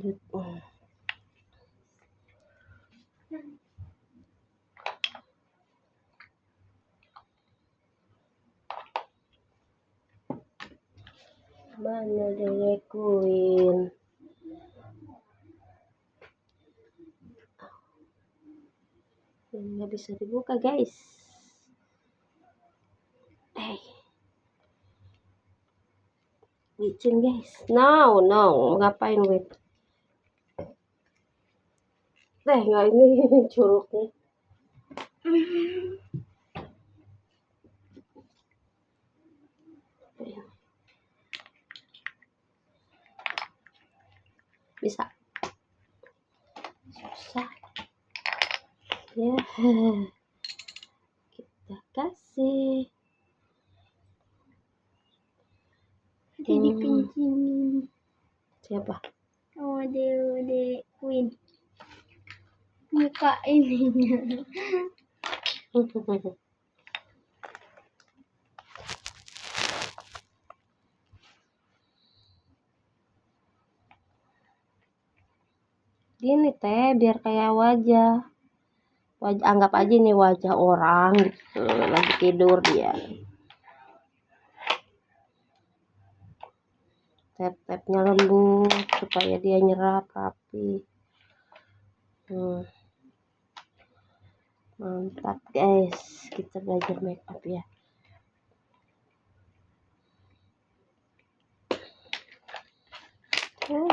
lanjut. Mana Dede Queen? Nggak bisa dibuka guys. Licin guys. No, ngapain wait? Nggak ini curugnya. Bisa. Susah. Ya. Kita kasih. Jadi pinjam. Siapa? Oh, Dede Queen. Muka ininya. Gini teh biar kayak wajah anggap aja ini wajah orang gitu, lagi tidur dia. Tap-tapnya lembut supaya dia nyerap rapi. Mantap guys, kita belajar make up ya.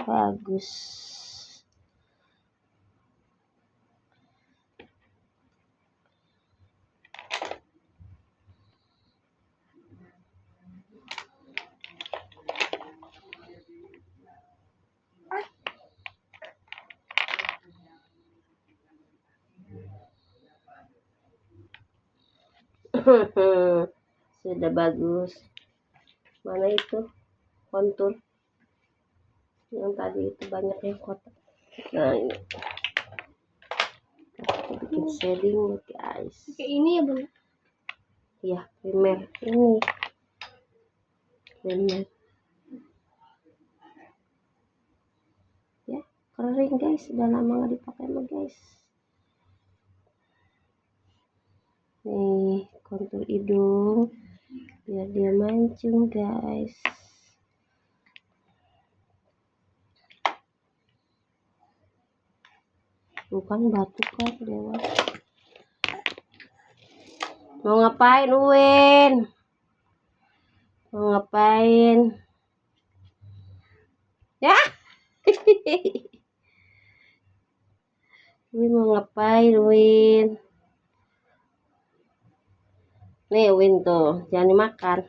Bagus. Sudah bagus. Mana itu kontur yang tadi itu banyak yang kotak. Nah ini kita bikin shading guys. Kayak ini ya bun? Ya primer ini primer ya, kering guys, udah lama nggak dipakai mah guys. Nih kontur hidung biar dia mancung guys. Bukan batuk kan dewa. Mau ngapain Uwin? Mau ngapain? Ya? Win mau ngapain Win? Nih Win tuh, jangan dimakan.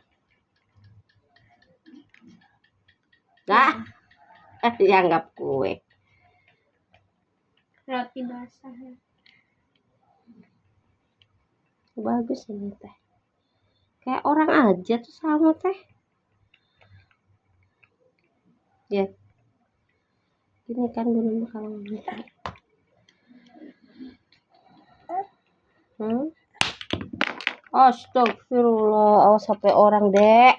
Dah, dianggap kue. Roti basah. Bagus ini teh. Kayak orang aja tuh sama teh. Ya. Ini kan belum kalau gitu. Astagfirullah, awas sampai orang dek.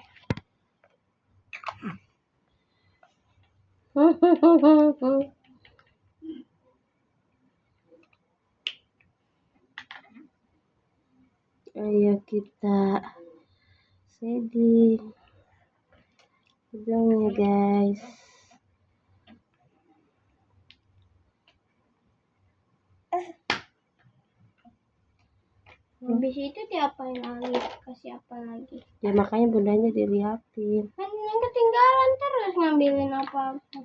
Ayo kita shading hidungnya guys. Habis itu diapain lagi? Kasih apa lagi? Ya makanya bundanya diliatin. Kan yang ketinggalan terus ngambilin apa-apa.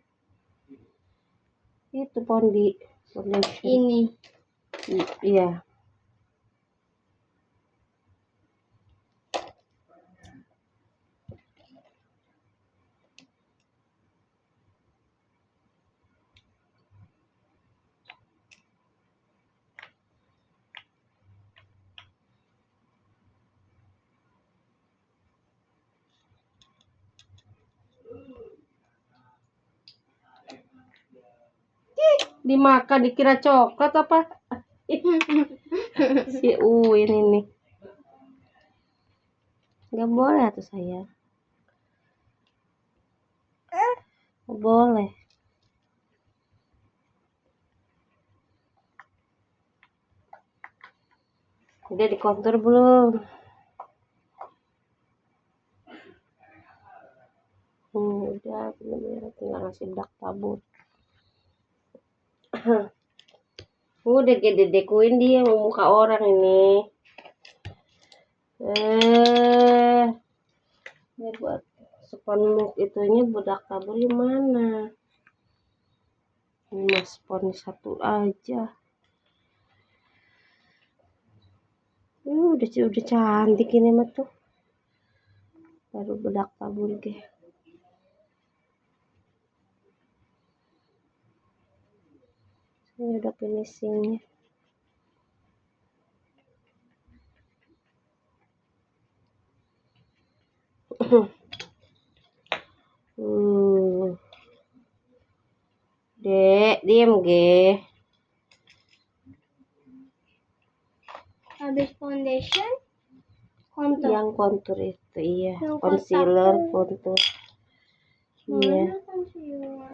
Itu foundation. Ini. Iya. Dimakan dikira coklat apa? Si Uwin ini. Nggak boleh tuh saya. Nggak boleh. Udah dikontur belum? Udah bener-bener tinggal ngasih bedak tabur. Udah gede dekuin dia mau muka orang ini. Ini buat sponsor itunya bedak tabur gimana? Ini mas sponsor satu aja. Udah cantik ini mah tuh. Baru bedak tabur ke. Ini udah finishingnya. Dek, diam ge. Habis foundation, kontur. Yang kontur itu iya, Yang concealer kotak. kontur. Iya. Mana concealer?